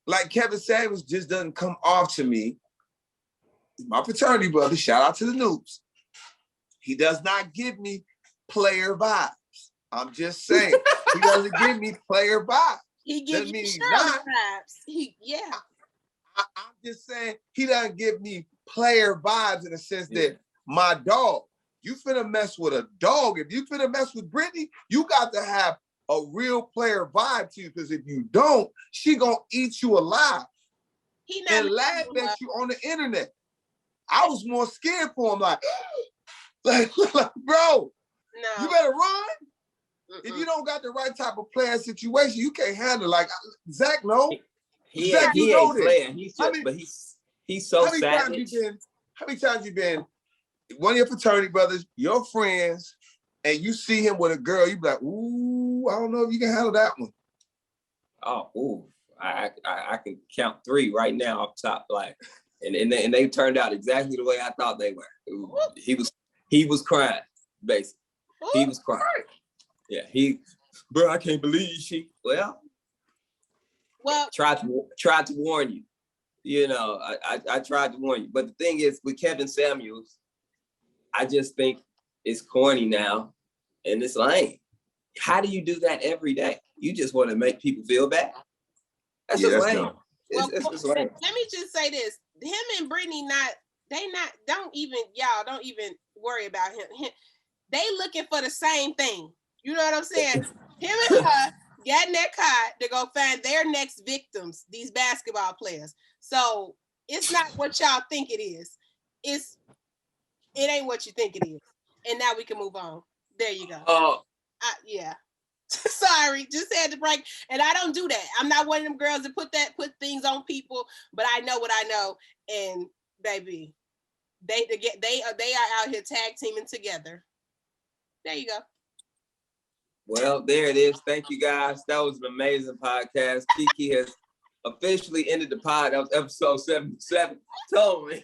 like Kevin Samuels, just doesn't come off to me. My fraternity brother, shout out to the noobs. He does not give me player vibes. I'm just saying. He doesn't give me player vibes. He gives me vibes. I'm just saying he doesn't give me player vibes in the sense that my dog, you finna mess with a dog. If you finna mess with Brittany, you got to have a real player vibe to you, because if you don't, she gonna eat you alive and laugh at you on the internet. I was more scared for him, like bro, you better run. If you don't got the right type of player situation, you can't handle. Like Zach, no. Zach, he ain't playing. He's just, but he's so savage. How many times you been one of your fraternity brothers, your friends, and you see him with a girl, you be like, ooh, I don't know if you can handle that one. Oh, ooh. I can count 3 right now off top, like, and they turned out exactly the way I thought they were. He was crying, basically. He was crying. Yeah, bro, I can't believe she. Well, tried to warn you. You know, I tried to warn you. But the thing is, with Kevin Samuels, I just think it's corny now, and it's lame. How do you do that every day? You just want to make people feel bad. That's just lame. It's lame. Let me just say this: him and Brittany, don't even worry about him. They looking for the same thing. You know what I'm saying? Him and her got in that car to go find their next victims, these basketball players. So it's not what y'all think it is. It ain't what you think it is. And now we can move on. There you go. Yeah. Sorry, just had to break. And I don't do that. I'm not one of them girls that put things on people, but I know what I know. And baby, they are out here tag teaming together. There you go. Well, there it is. Thank you guys. That was an amazing podcast. Keke has officially ended the pod. That was episode 77. Told me.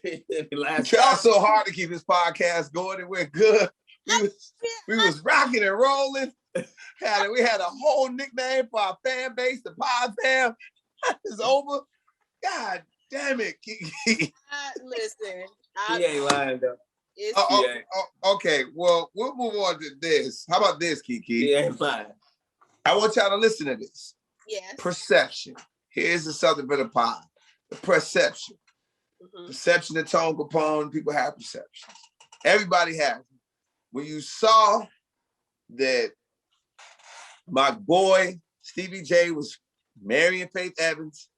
Tried so hard to keep this podcast going. It went good. We was rocking and rolling. We had a whole nickname for our fan base, the Pod Fam. It's over. God damn it, Keke. Listen. He ain't lying though. Okay, well, we'll move on to this. How about this, Keke? He ain't lying. I want y'all to listen to this. Yes. Perception. Here's the Southern Bit of Pod. The perception. Mm-hmm. Perception of Tone Kapone. People have perceptions. Everybody has them. When you saw that my boy Stevie J was marrying Faith Evans,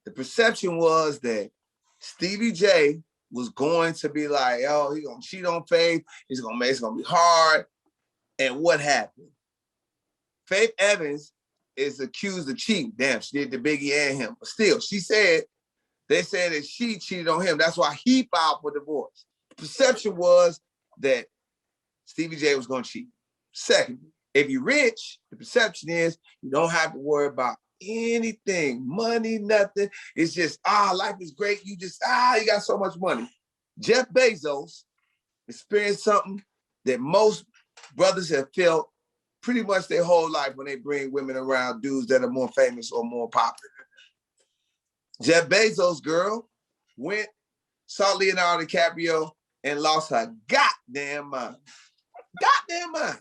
the perception was that Stevie J was going to be like, oh, he's gonna cheat on Faith. It's gonna be hard. And what happened? Faith Evans is accused of cheating. Damn, she did the Biggie and him. But still, they said that she cheated on him. That's why he filed for divorce. The perception was that Stevie J was gonna cheat. Second, if you're rich, the perception is you don't have to worry about anything, money, nothing. It's just, life is great. You just, you got so much money. Jeff Bezos experienced something that most brothers have felt pretty much their whole life when they bring women around dudes that are more famous or more popular. Jeff Bezos' girl saw Leonardo DiCaprio and lost her goddamn mind. Goddamn mind.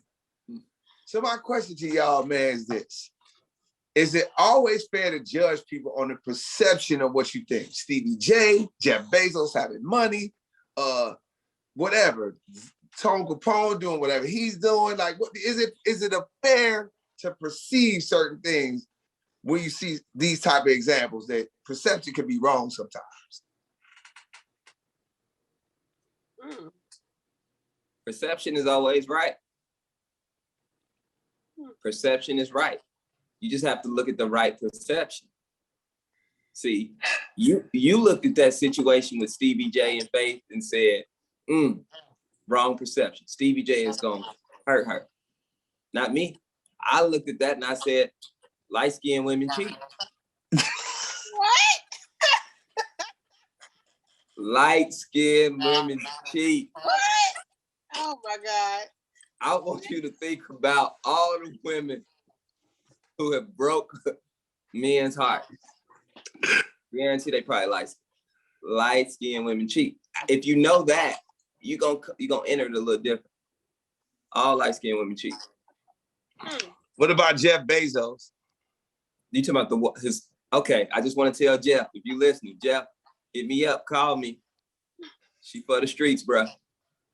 So my question to y'all, man, is this. Is it always fair to judge people on the perception of what you think? Stevie J, Jeff Bezos having money, whatever. Tone Kapone doing whatever he's doing. Like, what is it fair to perceive certain things when you see these type of examples that perception can be wrong sometimes? Perception is always right. Perception is right. You just have to look at the right perception. See, you looked at that situation with Stevie J and Faith and said, wrong perception. Stevie J is going to hurt her. Not me. I looked at that and I said, light-skinned women cheat. What? Light-skinned women cheat. What? Oh my God. I want you to think about all the women who have broke men's heart. Guarantee they probably light-skinned women cheat. If you know that, you're gonna enter it a little different. All light-skinned women cheat. What about Jeff Bezos? You talking about his? Okay, I just want to tell Jeff, if you listening, Jeff, hit me up, call me. She for the streets, bro.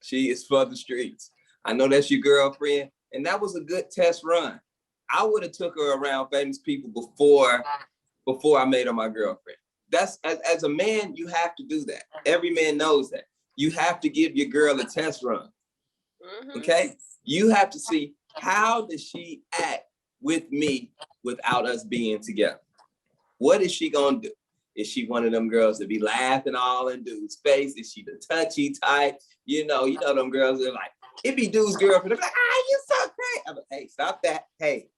She is for the streets. I know that's your girlfriend, and that was a good test run. I would have took her around famous people before I made her my girlfriend. That's as a man, you have to do that. Every man knows that. You have to give your girl a test run. Okay? You have to see, how does she act with me without us being together? What is she gonna do? Is she one of them girls that be laughing all in dude's face? Is she the touchy type? You know them girls that are like, it be dude's girlfriend. They're like, you so great. I'm like, hey, stop that. Hey,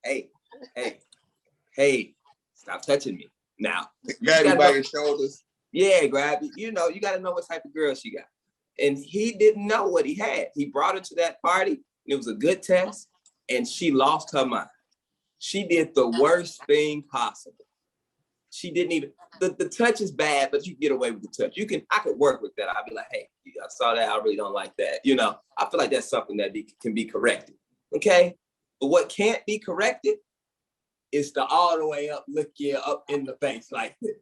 stop touching me. Now, grab you by your shoulders. Yeah, grab you. You know, you got to know what type of girl she got. And he didn't know what he had. He brought her to that party. And it was a good test. And she lost her mind. She did the worst thing possible. She didn't even, the touch is bad, but you can get away with the touch. I could work with that. I'd be like, hey, I saw that. I really don't like that. You know, I feel like that's something that can be corrected. Okay. But what can't be corrected is the all the way up, look you up in the face like this.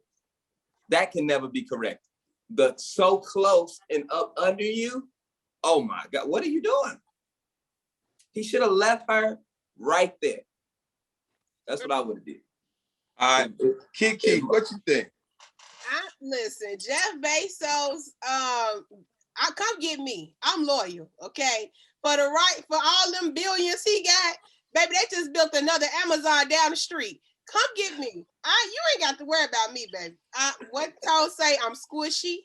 That can never be corrected. The so close and up under you, oh my God, what are you doing? He should have left her right there. That's what I would have did. All right, Keke, what you think? Listen, Jeff Bezos, come get me. I'm loyal, okay? For all them billions he got, baby, they just built another Amazon down the street. Come get me. You ain't got to worry about me, baby. What Toe say? I'm squishy.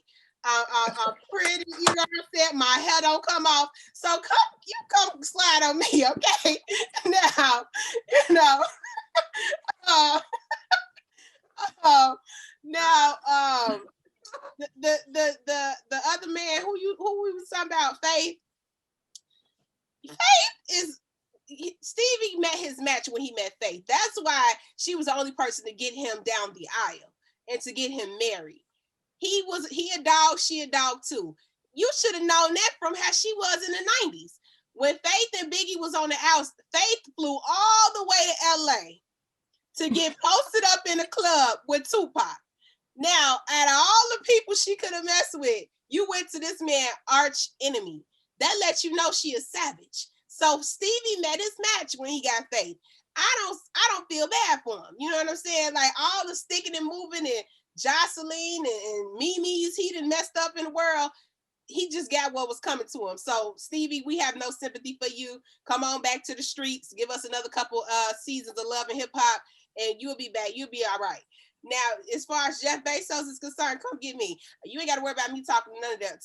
I'm pretty. You know what I'm saying? My hair don't come off. So come slide on me, okay? Now, you know. The other man who we was talking about, Faith is. Stevie met his match when he met Faith. That's why she was the only person to get him down the aisle and to get him married. He a dog, she a dog too. You should have known that from how she was in the 90s. When Faith and Biggie was on the outs, Faith flew all the way to LA to get posted up in a club with Tupac. Now, out of all the people she could have messed with, you went to this man arch enemy. That lets you know she is savage. So Stevie met his match when he got Faith. I don't feel bad for him. You know what I'm saying? Like all the sticking and moving and Jocelyn and Mimi's he done messed up in the world. He just got what was coming to him. So Stevie, we have no sympathy for you. Come on back to the streets. Give us another couple seasons of love and hip hop, and you'll be back. You'll be all right. Now, as far as Jeff Bezos is concerned, come get me. You ain't got to worry about me talking none of that.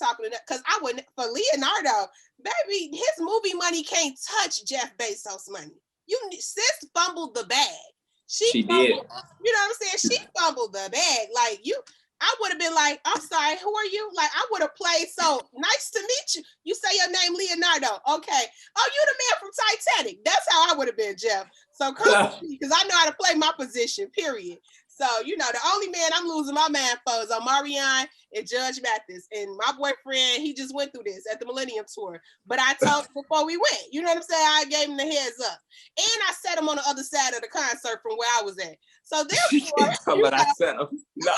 Because I wouldn't, for Leonardo, baby, his movie money can't touch Jeff Bezos' money. Sis fumbled the bag. She did. You know what I'm saying? She fumbled the bag. Like I would have been like, I'm sorry, who are you? Like, I would have played so nice to meet you. You say your name, Leonardo. Okay. Oh, you the man from Titanic. That's how I would have been, Jeff. So come because I know how to play my position, period. So, you know, the only man I'm losing my man for is Omarion and Judge Mathis. And my boyfriend, he just went through this at the Millennium Tour. But I told him before we went, you know what I'm saying? I gave him the heads up. And I set him on the other side of the concert from where I was at. So therefore, but I set him. No.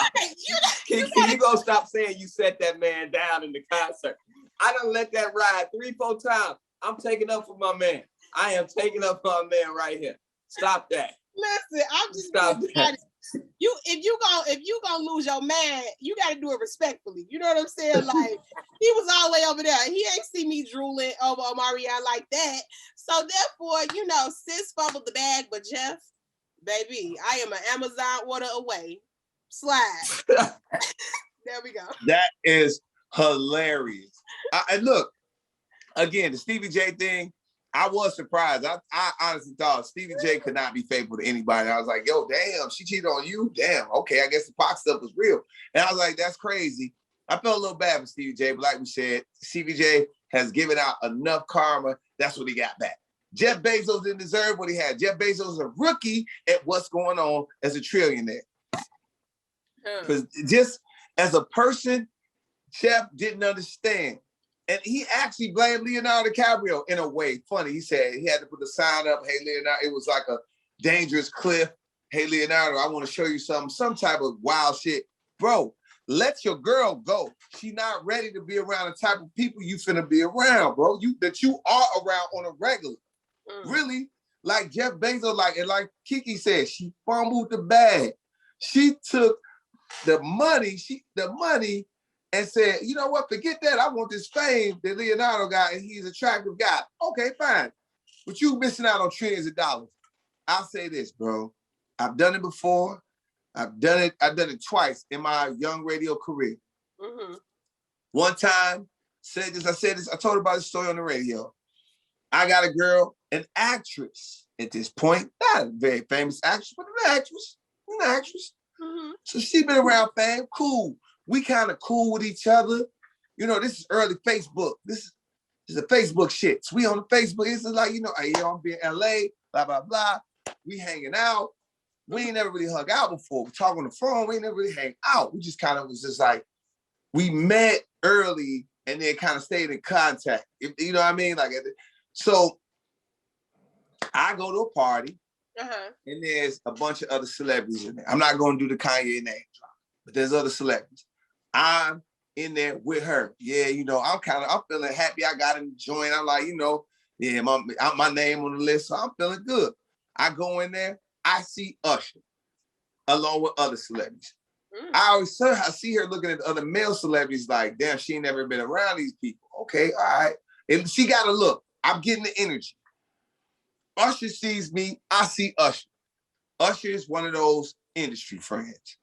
You gonna stop saying you set that man down in the concert. I done let that ride 3-4 times. I'm taking up for my man. I am taking up for my man right here. Stop that. Listen, I'm just stop that. If you gonna lose your man, you gotta do it respectfully. You know what I'm saying? Like he was all the way over there. He ain't see me drooling over Omarion like that. So therefore, you know, sis fumbled the bag, but Jeff, baby, I am an Amazon order away. Slide. There we go. That is hilarious. And look, again, the Stevie J thing, I was surprised. I honestly thought Stevie J could not be faithful to anybody. I was like, yo, damn, she cheated on you? Damn, okay, I guess the Pac stuff was real. And I was like, that's crazy. I felt a little bad for Stevie J, but like we said, Stevie J has given out enough karma. That's what he got back. Jeff Bezos didn't deserve what he had. Jeff Bezos is a rookie at what's going on as a trillionaire. Because just as a person, Jeff didn't understand. And he actually blamed Leonardo DiCaprio in a way. Funny, he said he had to put the sign up, hey, Leonardo, it was like a dangerous cliff. Hey, Leonardo, I want to show you some type of wild shit. Bro, let your girl go. She not ready to be around the type of people you finna be around, bro. That you are around on a regular. Really, like Jeff Bezos, like Keke said, she fumbled the bag. She took the money, and said, you know what, forget that. I want this fame that Leonardo got, and he's an attractive guy. Okay, fine. But you missing out on trillions of dollars. I'll say this, bro. I've done it before. I've done it twice in my young radio career. Mm-hmm. One time, I told her about this story on the radio. I got a girl, an actress at this point, not a very famous actress, but an actress. Mm-hmm. So she been around fame, cool. We kind of cool with each other. You know, this is early Facebook. This is the Facebook shit. So we on the Facebook. It's like, you know, hey, yo, I'm being LA, blah, blah, blah. We hanging out. We ain't never really hung out before. We talk on the phone. We ain't never really hang out. We just kind of was just like, we met early and then kind of stayed in contact. You know what I mean? Like, so I go to a party and there's a bunch of other celebrities in there. I'm not going to do the Kanye name drop, but there's other celebrities. I'm in there with her. Yeah, you know, I'm feeling happy. I got in the joint. I'm like, you know, yeah, my name on the list, so I'm feeling good. I go in there. I see Usher along with other celebrities. I see her looking at the other male celebrities like, damn, she ain't never been around these people. Okay, all right. And she got to look. I'm getting the energy. Usher sees me. I see Usher. Usher is one of those industry friends.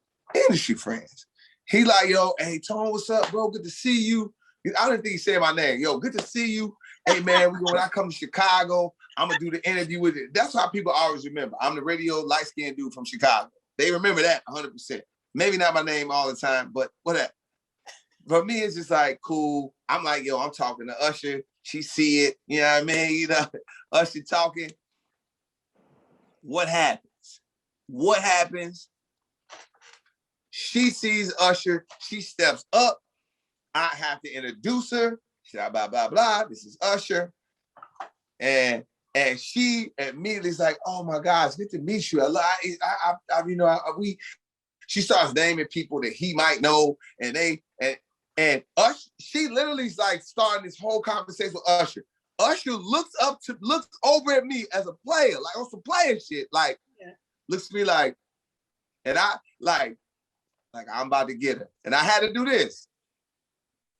He like, yo, hey, Tone, what's up, bro? Good to see you. I don't think he said my name. Yo, good to see you. Hey, man, when I come to Chicago, I'm going to do the interview with it. That's how people always remember. I'm the radio light-skinned dude from Chicago. They remember that 100%. Maybe not my name all the time, but whatever. For me, it's just like, cool. I'm like, yo, I'm talking to Usher. She see it. You know what I mean? You know, Usher talking. What happens? She sees Usher. She steps up. I have to introduce her. Blah, blah, blah, blah. This is Usher. And she immediately is like, oh my God, it's good to meet you. She starts naming people that he might know. And Usher, she literally is like starting this whole conversation with Usher. Usher looks over at me as a player, like on some player shit. Like, looks at me like, and I like I'm about to get her. And I had to do this.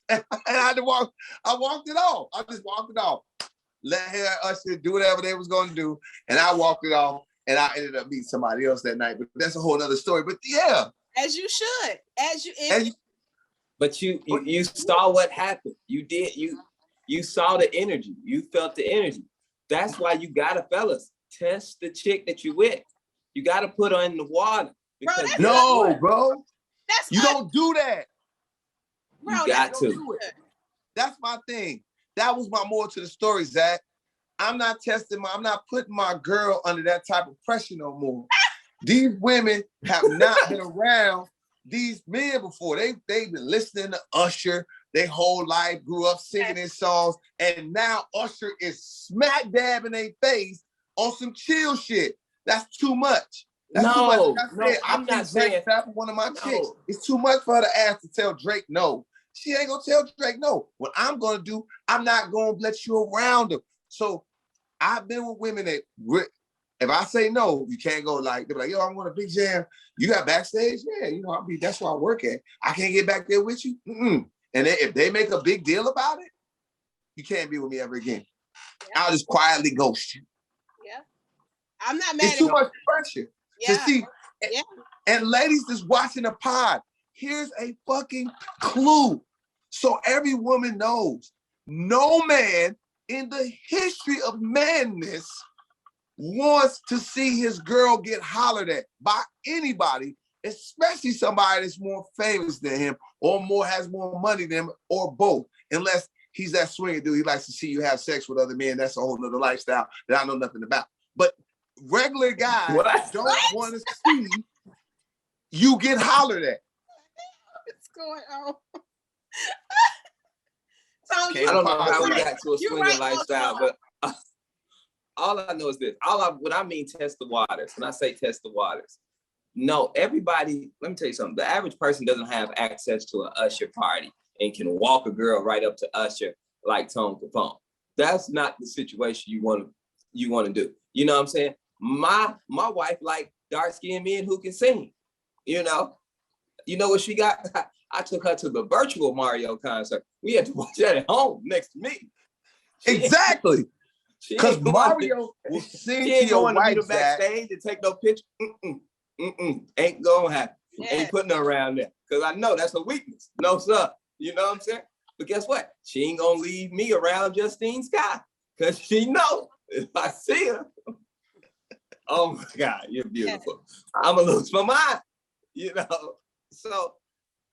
And I had to walk. I walked it off. I just walked it off. Let her, Usher, do whatever they was going to do. And I walked it off. And I ended up meeting somebody else that night. But that's a whole nother story. But yeah. As you should. But you saw what happened. You saw the energy. You felt the energy. That's why you gotta, fellas, test the chick that you with. You gotta put her in the water. Because bro. You don't do that. Bro, you got to. Do it. That's my thing. That was my moral to the story, Zach. I'm not putting my girl under that type of pressure no more. These women have not been around these men before. They've been listening to Usher their whole life, grew up singing his songs, and now Usher is smack dab in their face on some chill shit. That's too much. That's too much. I'm not saying that for one of my chicks. It's too much for her to ask to tell Drake no. She ain't gonna tell Drake no. What I'm gonna do, I'm not gonna let you around them. So I've been with women that, if I say no, you can't go like, they're like, yo, I want a big jam. You got backstage? Yeah, you know, that's where I work at. I can't get back there with you. Mm-mm. And if they make a big deal about it, you can't be with me ever again. Yeah. I'll just quietly ghost you. Yeah. I'm not mad. It's too much pressure to see. Yeah. And ladies that's watching the pod, here's a fucking clue. So every woman knows, no man in the history of madness wants to see his girl get hollered at by anybody, especially somebody that's more famous than him or has more money than him or both, unless he's that swinger dude. He likes to see you have sex with other men. That's a whole nother lifestyle that I know nothing about. But regular guys don't want to see you get hollered at. What's going on? I don't know how we got to a swinger lifestyle, but all I know is this. When I mean test the waters, when I say test the waters, no, everybody, let me tell you something. The average person doesn't have access to an Usher party and can walk a girl right up to Usher like Tone Kapone. That's not the situation you want to do. You know what I'm saying? My wife like dark-skinned men who can sing. You know what she got? I took her to the virtual Mario concert. We had to watch that at home next to me. Exactly. Because Mario will sing to your wife backstage to take no picture. Ain't gonna happen. Yeah. Ain't putting her around there. Because I know that's a weakness. No, sir. You know what I'm saying? But guess what? She ain't gonna leave me around Justine Scott. Because she know if I see her, oh my God, you're beautiful. I'm gonna lose my mind. you know. So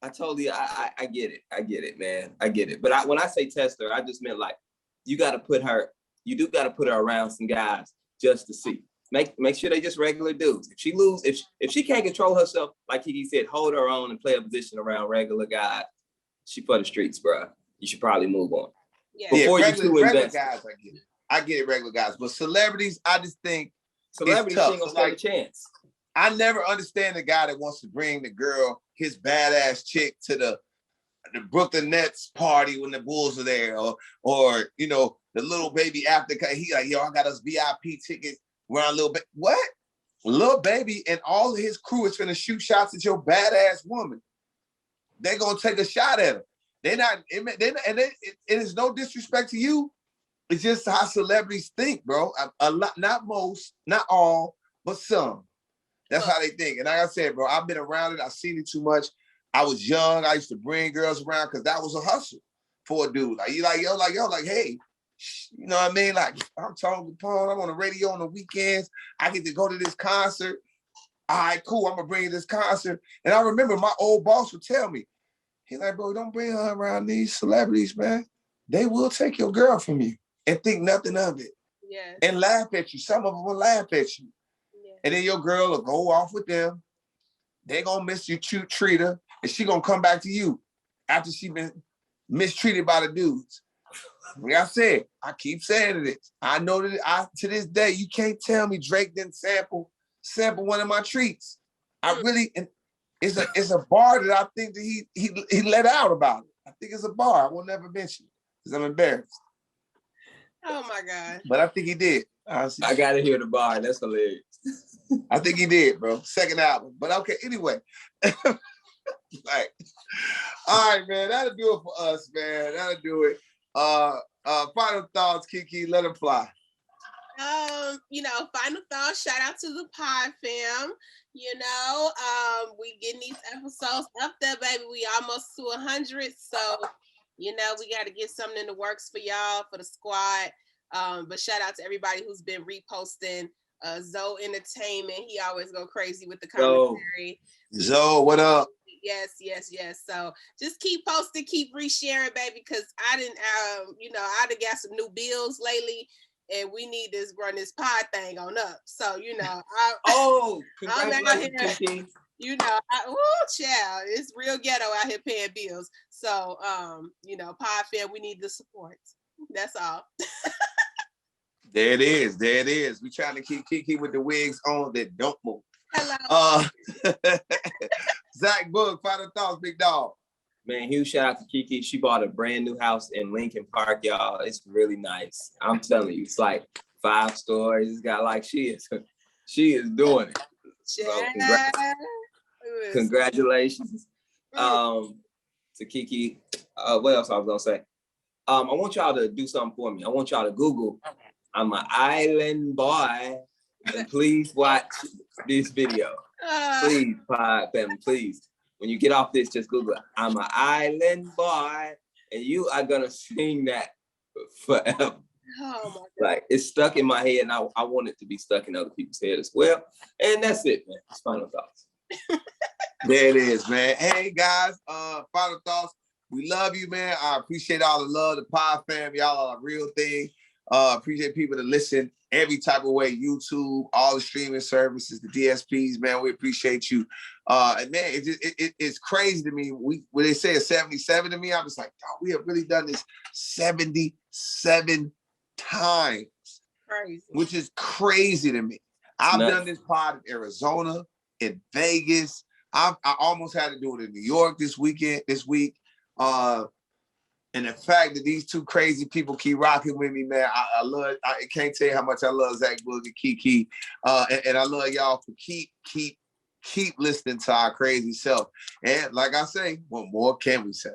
I totally, I get it. I get it, man. I get it. But when I say test her, I just meant like, you do got to put her around some guys just to see. Make sure they just regular dudes. If she lose, if she can't control herself, like he said, hold her own and play a position around regular guys, she for the streets, bro. You should probably move on. Yeah, Before regular guys, I get it, regular guys. But celebrities, I just think celebrities ain't gonna stand a chance. I never understand the guy that wants to bring the girl, his badass chick, to the Brooklyn Nets party when the Bulls are there, or you know, the little baby after he like, yo, I got us VIP tickets. Around Lil Baby. What? Lil Baby and all of his crew is gonna shoot shots at your badass woman. They're gonna take a shot at her. It is no disrespect to you. It's just how celebrities think, bro. A lot, not most, not all, but some. That's how they think. And like I said, bro, I've been around it. I've seen it too much. I was young. I used to bring girls around because that was a hustle for a dude. Like, you like, yo, hey. You know what I mean? Like, I'm talking Kapone, I'm on the radio on the weekends. I get to go to this concert. All right, cool. I'm gonna bring you this concert. And I remember my old boss would tell me, he's like, bro, don't bring her around these celebrities, man. They will take your girl from you and think nothing of it. Yeah. And laugh at you. Some of them will laugh at you. Yeah. And then your girl will go off with them. They gonna treat her, and she gonna come back to you after she been mistreated by the dudes. Like I said, I keep saying it. I know that to this day, you can't tell me Drake didn't sample one of my treats. I really, and it's a bar that I think that he let out about it. I think it's a bar. I will never mention it because I'm embarrassed. Oh my God. But I think he did. I gotta hear the bar. That's hilarious. I think he did, bro. Second album. But okay, anyway. Like, all right, man. That'll do it for us, man. That'll do it. Final thoughts, Keke, let them fly. Final thoughts, shout out to the pod fam. We getting these episodes up there, baby. We almost to 100, so we got to get something in the works for y'all, for the squad. But shout out to everybody who's been reposting. Zoe Entertainment, he always go crazy with the commentary. Zoe, what up? Yes. So just keep posting, keep resharing, baby, because I done got some new bills lately, and we need to run this pod thing on up. So, congratulations, child, it's real ghetto out here paying bills. So, pod fam, we need the support. That's all. There it is. We trying to keep Keke with the wigs on that don't move. Hello. Zach Boog, final thoughts, big dog. Man, huge shout out to Keke. She bought a brand new house in Lincoln Park, y'all. It's really nice. I'm telling you, it's like 5 stories. It's got like she is doing it. So congratulations to Keke. What else I was gonna say? I want y'all to do something for me. I want y'all to Google I'm an island boy, and please watch this video. Please, pod family, please. When you get off this, just Google I'm an island boy, and you are gonna sing that forever. Oh my God. Like, it's stuck in my head, and I want it to be stuck in other people's head as well. And that's it, man. It's final thoughts. There it is, man. Hey guys, final thoughts. We love you, man. I appreciate all the love, the pod fam. Y'all are a real thing. Appreciate people that listen every type of way, YouTube, all the streaming services, the DSPs, man. We appreciate you. And man, it's crazy to me. When they say it's 77 to me, I'm just like, oh, we have really done this 77 times. Crazy. Which is crazy to me. I've done this pod in Arizona, in Vegas. I almost had to do it in New York this week. And the fact that these two crazy people keep rocking with me, man, I can't tell you how much I love Zach Boog and Keke. And I love y'all for keep listening to our crazy self. And like I say, what more can we say?